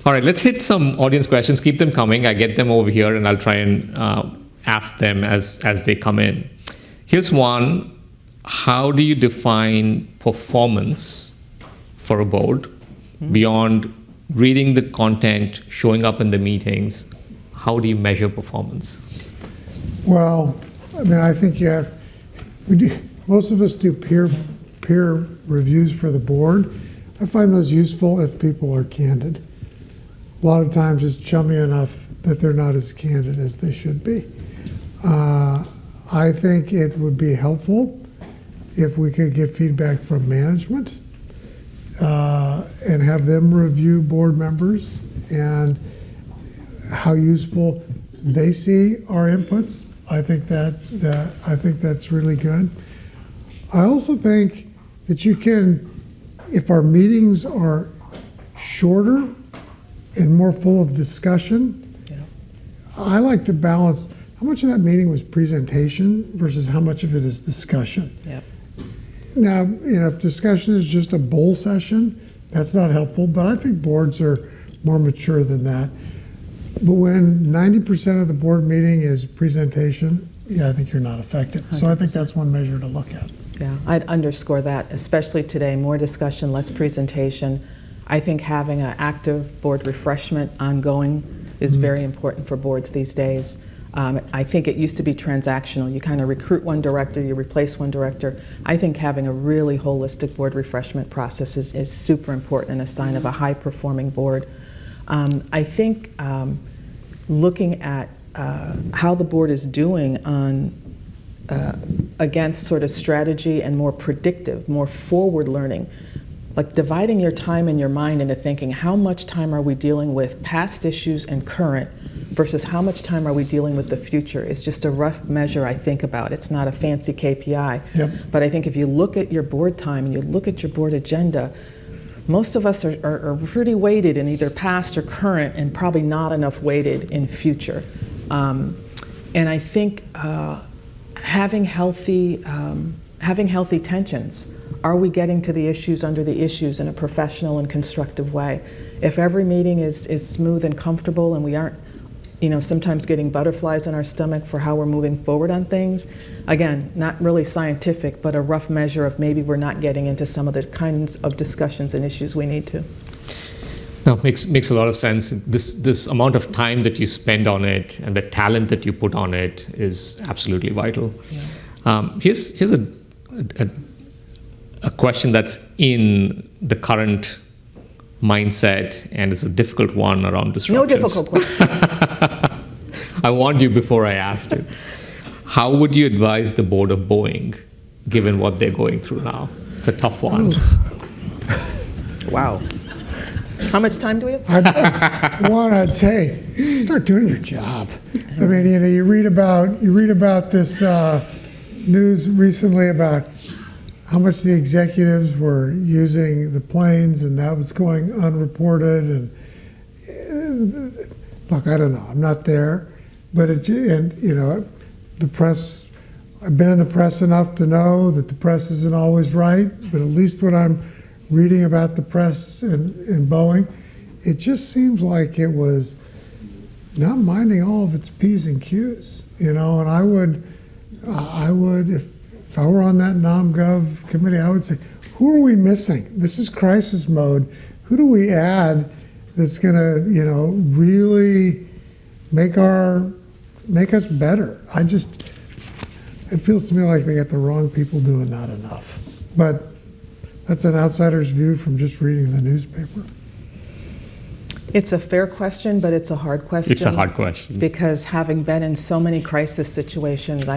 All right, let's hit some audience questions. Keep them coming. I get them over here, and I'll try and ask them as they come in. Here's one. How do you define performance for a board beyond reading the content, showing up in the meetings? How do you measure performance? Well, I mean, I think most of us do peer reviews for the board. I find those useful if people are candid. A lot of times it's chummy enough that they're not as candid as they should be. I think it would be helpful if we could get feedback from management and have them review board members and how useful they see our inputs. I think that's really good. I also think that you can, if our meetings are shorter and more full of discussion, I like to balance how much of that meeting was presentation versus how much of it is discussion. Yep. Now, if discussion is just a bull session, that's not helpful, but I think boards are more mature than that. But when 90% of the board meeting is presentation, I think you're not effective. 100%. So I think that's one measure to look at. Yeah, I'd underscore that, especially today, more discussion, less presentation. I think having an active board refreshment ongoing is very important for boards these days. I think it used to be transactional. You kind of recruit one director, you replace one director. I think having a really holistic board refreshment process is super important and a sign of a high-performing board. I think looking at how the board is doing on against sort of strategy and more predictive, more forward learning, like dividing your time and your mind into thinking how much time are we dealing with past issues and current versus how much time are we dealing with the future is just a rough measure I think about. It's not a fancy KPI. Yep. But I think if you look at your board time and you look at your board agenda, most of us are pretty weighted in either past or current and probably not enough weighted in future. And I think having healthy tensions. Are we getting to the issues under the issues in a professional and constructive way? If every meeting is smooth and comfortable and we aren't, sometimes getting butterflies in our stomach for how we're moving forward on things, again, not really scientific, but a rough measure of maybe we're not getting into some of the kinds of discussions and issues we need to. No, makes a lot of sense. This amount of time that you spend on it and the talent that you put on it is absolutely vital. Yeah. Here's a question that's in the current mindset, and it's a difficult one around disruptions. No difficult question. I warned you before I asked it. How would you advise the board of Boeing, given what they're going through now? It's a tough one. Wow. How much time do we have? I'd say, start doing your job. I mean, you read about this news recently about how much the executives were using the planes, and that was going unreported. And look, I don't know. I'm not there, but the press. I've been in the press enough to know that the press isn't always right, but at least when I'm reading about the press in Boeing, it just seems like it was not minding all of its P's and Q's, and I would if I were on that NomGov committee, I would say, who are we missing? This is crisis mode. Who do we add that's gonna, really make us better? It feels to me like they got the wrong people doing not enough. But that's an outsider's view from just reading the newspaper. It's a fair question, but it's a hard question. It's a hard question. Because having been in so many crisis situations,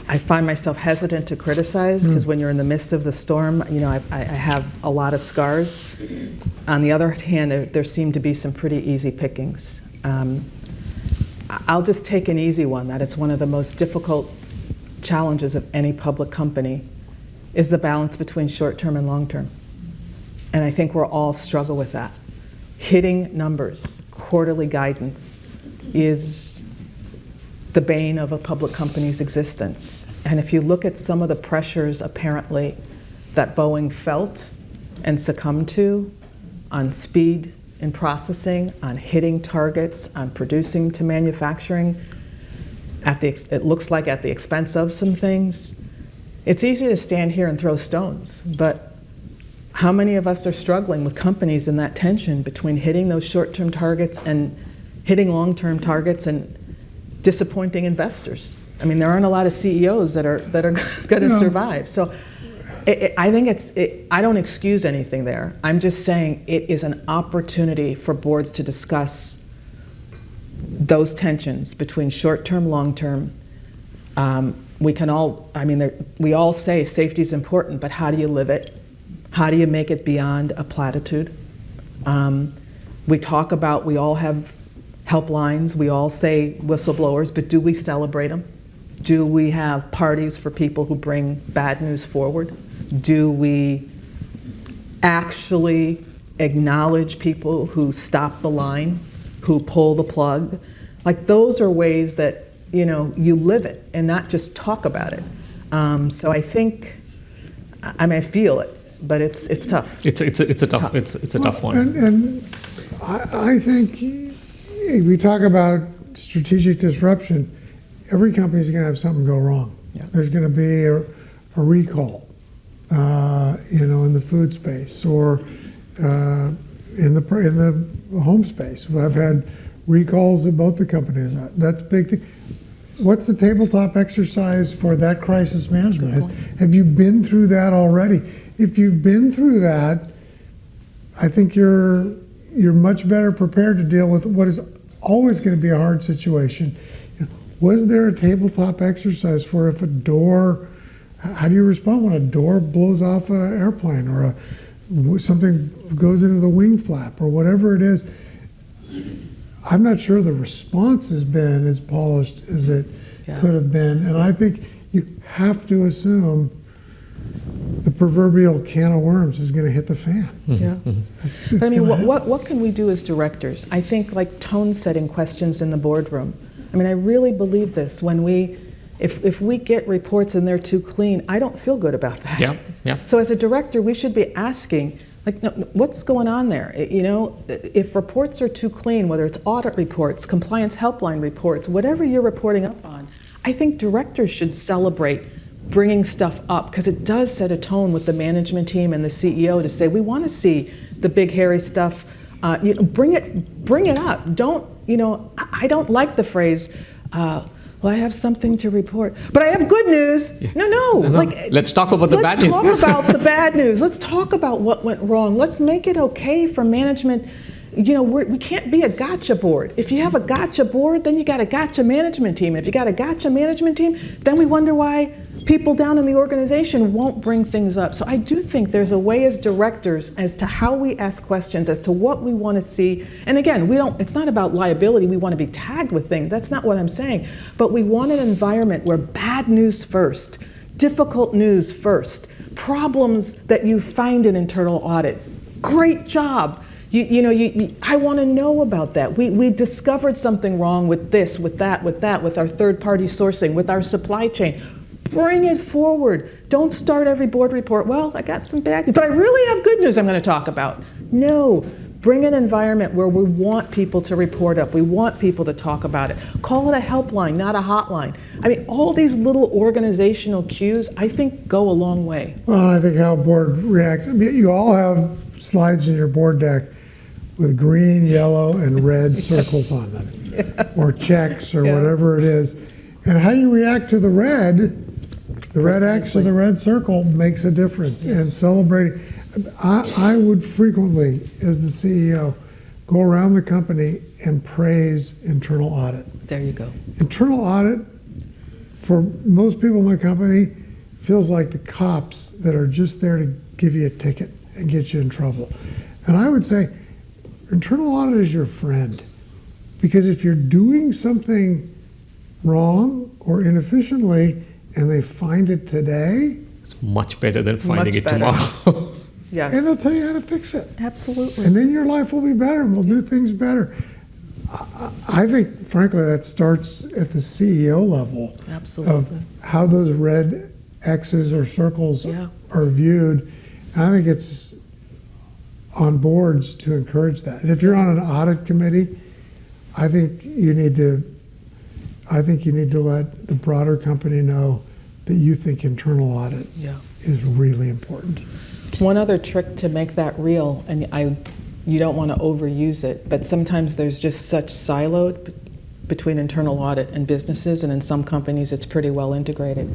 I find myself hesitant to criticize, because when you're in the midst of the storm, I have a lot of scars. On the other hand, there seem to be some pretty easy pickings. I'll just take an easy one, that it's one of the most difficult challenges of any public company, is the balance between short-term and long-term. And I think we'll all struggle with that. Hitting numbers, quarterly guidance, is the bane of a public company's existence. And if you look at some of the pressures, apparently, that Boeing felt and succumbed to on speed, in processing, on hitting targets, on producing to manufacturing, it looks like at the expense of some things. It's easy to stand here and throw stones, but how many of us are struggling with companies in that tension between hitting those short-term targets and hitting long-term targets and disappointing investors? I mean, there aren't a lot of CEOs that are going to survive. So I think I don't excuse anything there. I'm just saying it is an opportunity for boards to discuss those tensions between short-term, long-term. We can all, I mean, we all say safety is important, but how do you live it? How do you make it beyond a platitude? We talk about, we all have helplines, we all say whistleblowers, but do we celebrate them? Do we have parties for people who bring bad news forward? Do we actually acknowledge people who stop the line, who pull the plug? Like, those are ways that, you know, you live it and not just talk about it. So I think, I mean, I feel it, but it's tough. It's a tough one. And I think we talk about strategic disruption. Every company is going to have something go wrong. Yeah. There's going to be a recall, you know, in the food space or in the home space. I've had recalls at both the companies. That's a big thing. What's the tabletop exercise for that crisis management? Have you been through that already? If you've been through that, I think you're much better prepared to deal with what is always going to be a hard situation. You know, was there a tabletop exercise for if a door, how do you respond when a door blows off an airplane or something goes into the wing flap or whatever it is? I'm not sure the response has been as polished as it could have been. And I think you have to assume the proverbial can of worms is going to hit the fan. Yeah. It's I mean, gonna what can we do as directors? I think, like, tone-setting questions in the boardroom. I mean, I really believe this. When if we get reports and they're too clean, I don't feel good about that. Yeah, yeah. So as a director, we should be asking, like, no, what's going on there? You know, if reports are too clean, whether it's audit reports, compliance helpline reports, whatever you're reporting up on, I think directors should celebrate bringing stuff up, because it does set a tone with the management team and the CEO to say, we want to see the big hairy stuff. You know, bring it up. Don't, you know, I don't like the phrase, well, I have something to report, but I have good news. Yeah. No. Like, let's talk about the bad news. Let's talk about the bad news. Let's talk about what went wrong. Let's make it okay for management. You know, we can't be a gotcha board. If you have a gotcha board, then you got a gotcha management team. If you got a gotcha management team, then we wonder why people down in the organization won't bring things up. So I do think there's a way as directors as to how we ask questions, as to what we want to see. And again, it's not about liability. We want to be tagged with things. That's not what I'm saying. But we want an environment where bad news first, difficult news first, problems that you find in internal audit. Great job. I want to know about that. We discovered something wrong with this, with that, with our third-party sourcing, with our supply chain. Bring it forward. Don't start every board report, well, I got some bad news, but I really have good news I'm going to talk about. No, bring an environment where we want people to report up. We want people to talk about it. Call it a helpline, not a hotline. I mean, all these little organizational cues, I think, go a long way. Well, I think how a board reacts. I mean, you all have slides in your board deck with green, yellow, and red circles on them, or checks, or whatever it is. And how you react to the red X or the red circle makes a difference. And celebrating, I would frequently, as the CEO, go around the company and praise internal audit. There you go. Internal audit, for most people in the company, feels like the cops that are just there to give you a ticket and get you in trouble. And I would say, internal audit is your friend, because if you're doing something wrong or inefficiently and they find it today, it's much better than finding it tomorrow. Yes. And they'll tell you how to fix it. Absolutely. And then your life will be better and we'll do things better. I think, frankly, that starts at the CEO level. Absolutely. Of how those red X's or circles Yeah. are viewed. And I think it's on boards to encourage that. And if you're on an audit committee, I think you need to let the broader company know that you think internal audit Yeah. is really important. One other trick to make that real, and you don't want to overuse it, but sometimes there's just such siloed between internal audit and businesses, and in some companies it's pretty well integrated.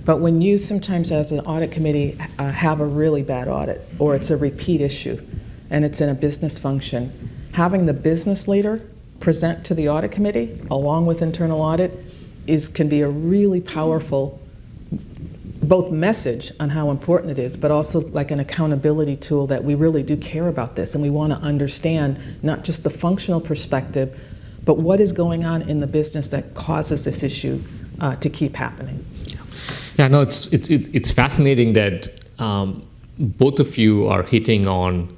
But when you sometimes as an audit committee have a really bad audit, or it's a repeat issue, and it's in a business function, having the business leader present to the audit committee along with internal audit can be a really powerful both message on how important it is, but also like an accountability tool that we really do care about this, and we want to understand not just the functional perspective, but what is going on in the business that causes this issue to keep happening. Yeah, no, it's fascinating that both of you are hitting on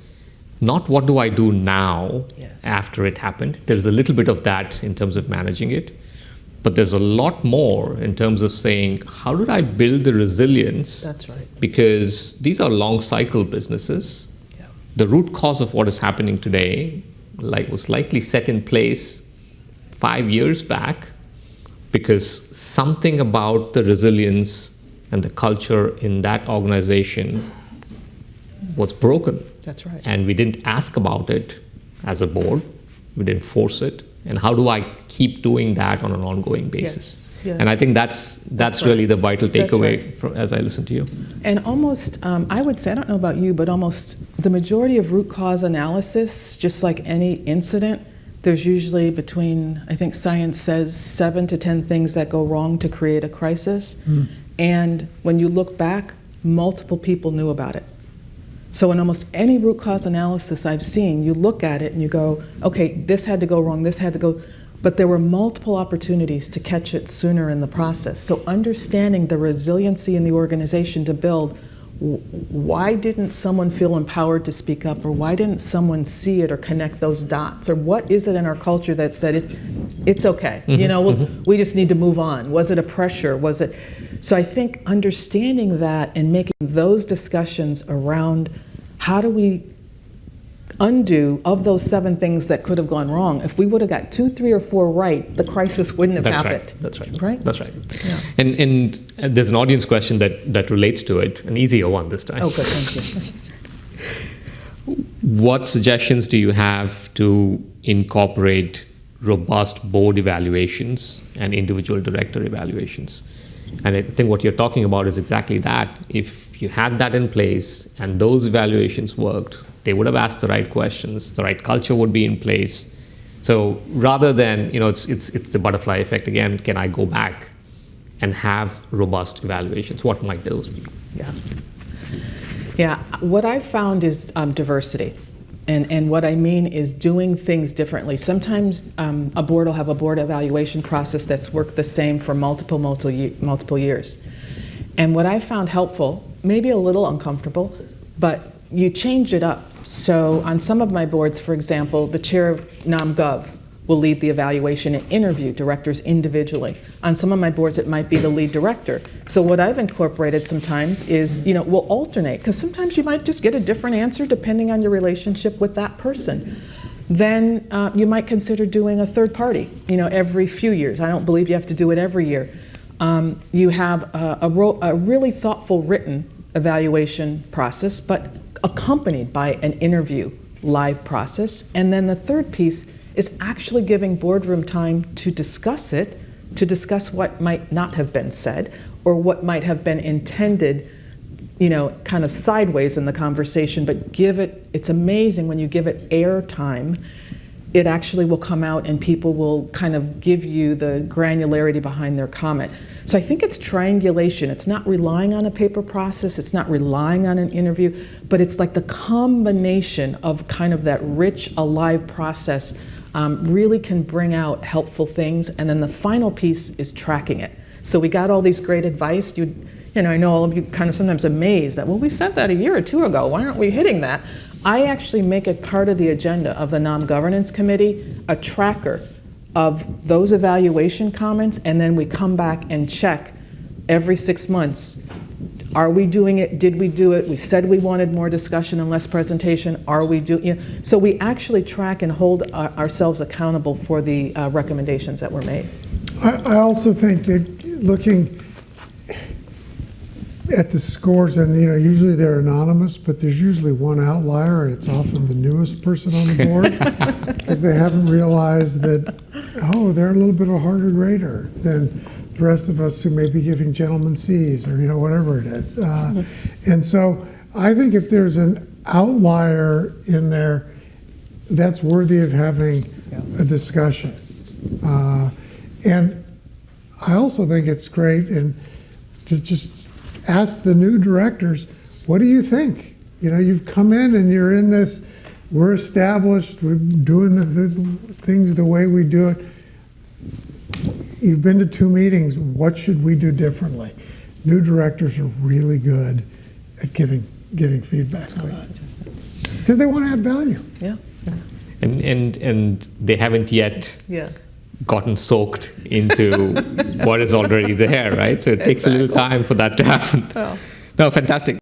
not what do I do now after it happened. There's a little bit of that in terms of managing it, but there's a lot more in terms of saying, how did I build the resilience? That's right. Because these are long cycle businesses. Yeah. The root cause of what is happening today was likely set in place 5 years back because something about the resilience and the culture in that organization was broken. That's right. And we didn't ask about it as a board. We didn't force it. And how do I keep doing that on an ongoing basis? Yes. And I think that's really the vital That's takeaway right. as I listen to you. And almost, I would say, I don't know about you, but almost the majority of root cause analysis, just like any incident, there's usually between, I think science says, 7 to 10 things that go wrong to create a crisis. And when you look back, multiple people knew about it. So in almost any root cause analysis I've seen, you look at it and you go, okay, this had to go wrong, this had to go, but there were multiple opportunities to catch it sooner in the process. So understanding the resiliency in the organization to build, why didn't someone feel empowered to speak up, or why didn't someone see it or connect those dots, or what is it in our culture that said it's okay, we just need to move on? Was it a pressure? Was it? So I think understanding that and making those discussions around how do we undo of those 7 things that could have gone wrong. If we would have got 2, 3, or 4 right, the crisis wouldn't have happened. That's right. Right? That's right. Yeah. And there's an audience question that relates to it, an easier one this time. Oh, good, thank you. What suggestions do you have to incorporate robust board evaluations and individual director evaluations? And I think what you're talking about is exactly that. If you had that in place and those evaluations worked, they would have asked the right questions, the right culture would be in place. So rather than, it's the butterfly effect again, can I go back and have robust evaluations? What might those be? Yeah, what I've found is diversity. And what I mean is doing things differently. Sometimes a board will have a board evaluation process that's worked the same for multiple years. And what I found helpful, maybe a little uncomfortable, but you change it up. So on some of my boards, for example, the chair of NomGov will lead the evaluation and interview directors individually. On some of my boards, it might be the lead director. So what I've incorporated sometimes is, we'll alternate, because sometimes you might just get a different answer depending on your relationship with that person. Then you might consider doing a third party, every few years. I don't believe you have to do it every year. You have a really thoughtful written evaluation process, but accompanied by an interview live process. And then the third piece is actually giving boardroom time to discuss it, to discuss what might not have been said or what might have been intended, kind of sideways in the conversation, but it's amazing when you give it air time, it actually will come out and people will kind of give you the granularity behind their comment. So I think it's triangulation. It's not relying on a paper process, it's not relying on an interview, but it's like the combination of kind of that rich, alive process really can bring out helpful things. And then the final piece is tracking it. So we got all these great advice. I know all of you kind of sometimes amazed that, well, we said that a year or 2 ago. Why aren't we hitting that? I actually make it part of the agenda of the Nom-Governance Committee, a tracker of those evaluation comments, and then we come back and check every 6 months. Are we doing it? Did we do it? We said we wanted more discussion and less presentation. Are we doing? You know, so we actually track and hold ourselves accountable for the recommendations that were made. I also think that looking at the scores, and usually they're anonymous, but there's usually one outlier, and it's often the newest person on the board, because they haven't realized that, they're a little bit of a harder grader than the rest of us who may be giving gentlemen C's or whatever it is. And so I think if there's an outlier in there, that's worthy of having a discussion. And I also think it's great and to just ask the new directors, what do you think? You've come in and you're in this, we're established, we're doing the things the way we do it. You've been to 2 meetings, what should we do differently? New directors are really good at giving feedback on that. Because they want to add value. Yeah. And they haven't yet Yeah. gotten soaked into what is already there, right? So it takes a little time for that to happen. Well. No, fantastic.